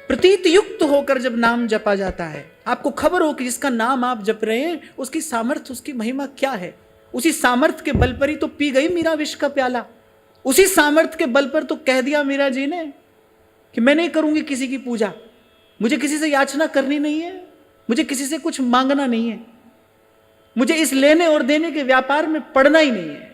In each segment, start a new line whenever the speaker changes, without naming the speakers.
प्रतीत युक्त होकर जब नाम जपा जाता है, आपको खबर हो कि जिसका नाम आप जप रहे हैं उसकी सामर्थ्य, उसकी महिमा क्या है, उसी सामर्थ्य के बल पर ही तो पी गई मीरा विष का प्याला। उसी सामर्थ्य के बल पर तो कह दिया मीरा जी ने कि मैं नहीं करूंगी किसी की पूजा, मुझे किसी से याचना करनी नहीं है, मुझे किसी से कुछ मांगना नहीं है, मुझे इस लेने और देने के व्यापार में पड़ना ही नहीं है।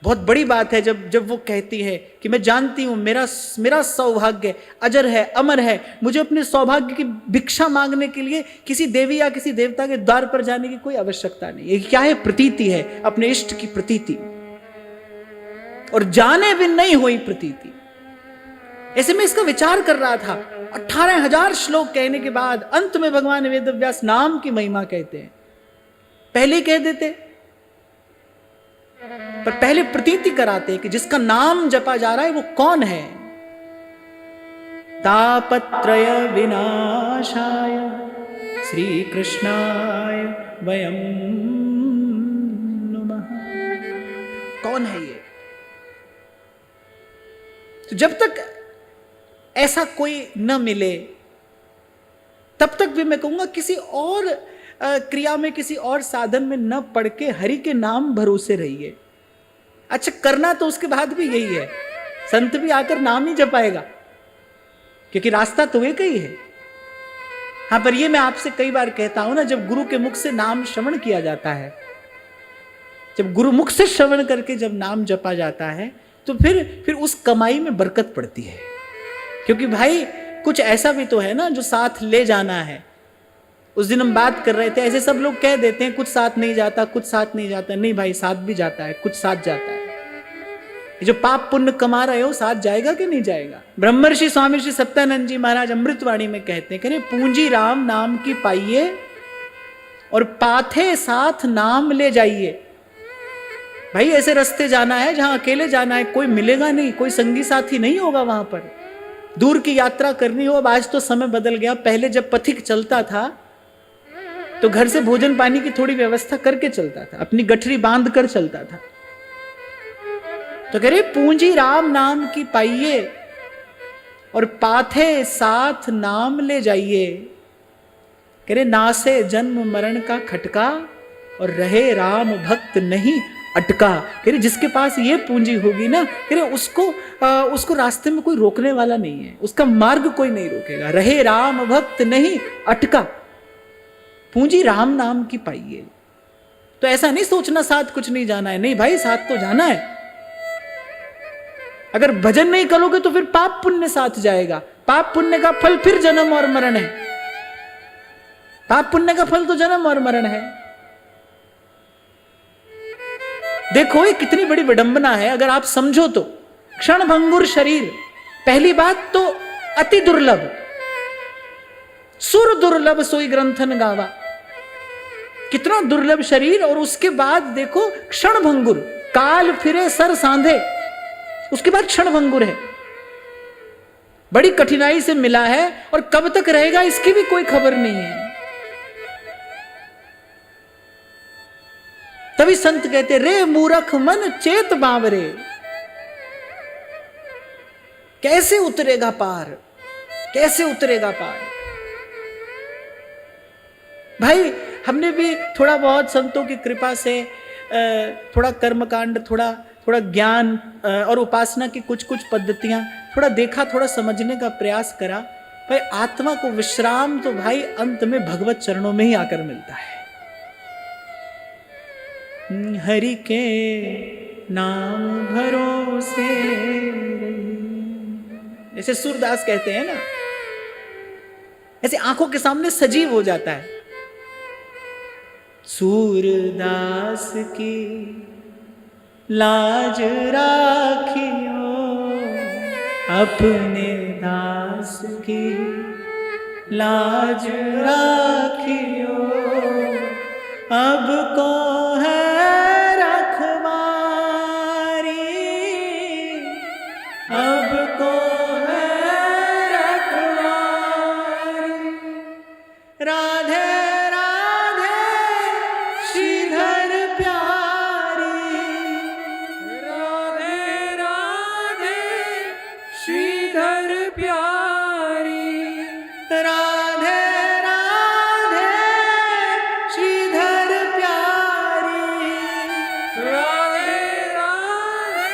बहुत बड़ी बात है जब वो कहती है कि मैं जानती हूं मेरा सौभाग्य अजर है, अमर है, मुझे अपने सौभाग्य की भिक्षा मांगने के लिए किसी देवी या किसी देवता के द्वार पर जाने की कोई आवश्यकता नहीं। ये क्या है? प्रतीति है, अपने इष्ट की प्रतीति, और जाने बिन नहीं हुई प्रतीति। ऐसे में इसका विचार कर रहा था। 18,000 श्लोक कहने के बाद अंत में भगवान वेदव्यास नाम की महिमा कहते हैं। पहले कह देते, पर पहले प्रतीति कराते कि जिसका नाम जपा जा रहा है वो कौन है। तापत्रय विनाशाय श्री कृष्णाय वयम नुमः। कौन है ये? तो जब तक ऐसा कोई न मिले तब तक भी मैं कहूंगा किसी और क्रिया में, किसी और साधन में न पड़ के हरि के नाम भरोसे रहिए। अच्छा, करना तो उसके बाद भी यही है, संत भी आकर नाम ही जपाएगा, क्योंकि रास्ता तो एक ही है। हाँ, पर ये मैं आपसे कई बार कहता हूं ना, जब गुरु के मुख से नाम श्रवण किया जाता है, जब गुरु मुख से श्रवण करके जब नाम जपा जाता है, तो फिर उस कमाई में बरकत पड़ती है। क्योंकि भाई कुछ ऐसा भी तो है ना जो साथ ले जाना है। उस दिन हम बात कर रहे थे, ऐसे सब लोग कह देते हैं कुछ साथ नहीं जाता, कुछ साथ नहीं जाता। नहीं भाई, साथ भी जाता है, कुछ साथ जाता है। ये जो पाप पुण्य कमा रहे हो, साथ जाएगा कि नहीं जाएगा? ब्रह्मर्षि स्वामी श्री सत्यानंद जी महाराज अमृतवाणी में कहते हैं, कह पूंजी राम नाम की पाइए और पाथे साथ नाम ले जाइए। भाई ऐसे रास्ते जाना है जहां अकेले जाना है, कोई मिलेगा नहीं, कोई संगी साथी नहीं होगा वहां पर। दूर की यात्रा करनी हो, अब आज तो समय बदल गया। पहले जब पथिक चलता था तो घर से भोजन पानी की थोड़ी व्यवस्था करके चलता था, अपनी गठरी बांध कर चलता था। तो कह रहे पूंजी राम नाम की पाइए और पाथे साथ नाम ले जाइए। कह रहे नासे जन्म मरण का खटका और रहे राम भक्त नहीं अटका। कह रहे जिसके पास ये पूंजी होगी ना, कह रहे उसको रास्ते में कोई रोकने वाला नहीं है, उसका मार्ग कोई नहीं रोकेगा। रहे राम भक्त नहीं अटका, पूंजी राम नाम की पाइए। तो ऐसा नहीं सोचना साथ कुछ नहीं जाना है, नहीं भाई साथ तो जाना है। अगर भजन नहीं करोगे तो फिर पाप पुण्य साथ जाएगा। पाप पुण्य का फल फिर जन्म और मरण है। पाप पुण्य का फल तो जन्म और मरण है। देखो ये कितनी बड़ी विडंबना है अगर आप समझो तो। क्षण भंगुर शरीर, पहली बात तो अति दुर्लभ, सुर दुर्लभ सोई ग्रंथन गावा। कितना दुर्लभ शरीर, और उसके बाद देखो क्षण भंगुर, काल फिरे सर सांधे, उसके बाद क्षण भंगुर है। बड़ी कठिनाई से मिला है और कब तक रहेगा इसकी भी कोई खबर नहीं है। तभी संत कहते रे मूर्ख मन चेत बावरे। कैसे उतरेगा पार, कैसे उतरेगा पार? भाई हमने भी थोड़ा बहुत संतों की कृपा से थोड़ा कर्मकांड, थोड़ा ज्ञान और उपासना की कुछ पद्धतियां थोड़ा देखा, थोड़ा समझने का प्रयास करा। भाई आत्मा को विश्राम तो भाई अंत में भगवत चरणों में ही आकर मिलता है। हरि के नाम भरोसे, जैसे सूरदास कहते हैं ना, ऐसे आंखों के सामने सजीव हो जाता है। सूरदास की लाज राखियो, अपने दास की लाज राखियो। अब को है रखवारी, अब को है रखवारी। राधे
श्रीधर प्यारी।
राधे राधे श्रीधर प्यारी,
राधे राधे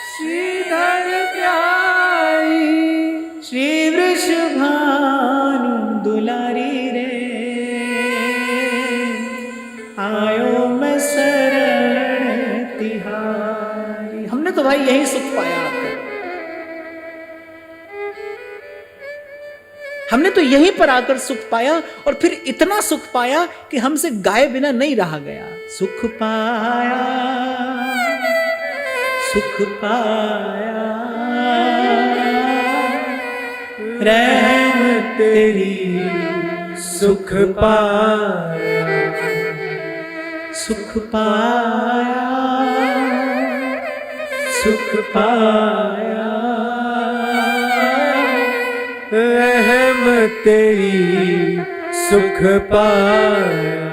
श्रीधर प्यारी,
श्री वृषभानु दुलारी रे, आयो मैं शरण तिहारी। हमने तो भाई यही सुख पाया आकर, हमने तो यहीं पर आकर सुख पाया, और फिर इतना सुख पाया कि हमसे गाए बिना नहीं रहा गया। सुख पाया, सुख पाया, रहमत तेरी
सुख पाया,
सुख पाया,
सुख पाया, रहमत तेरी सुख पाया।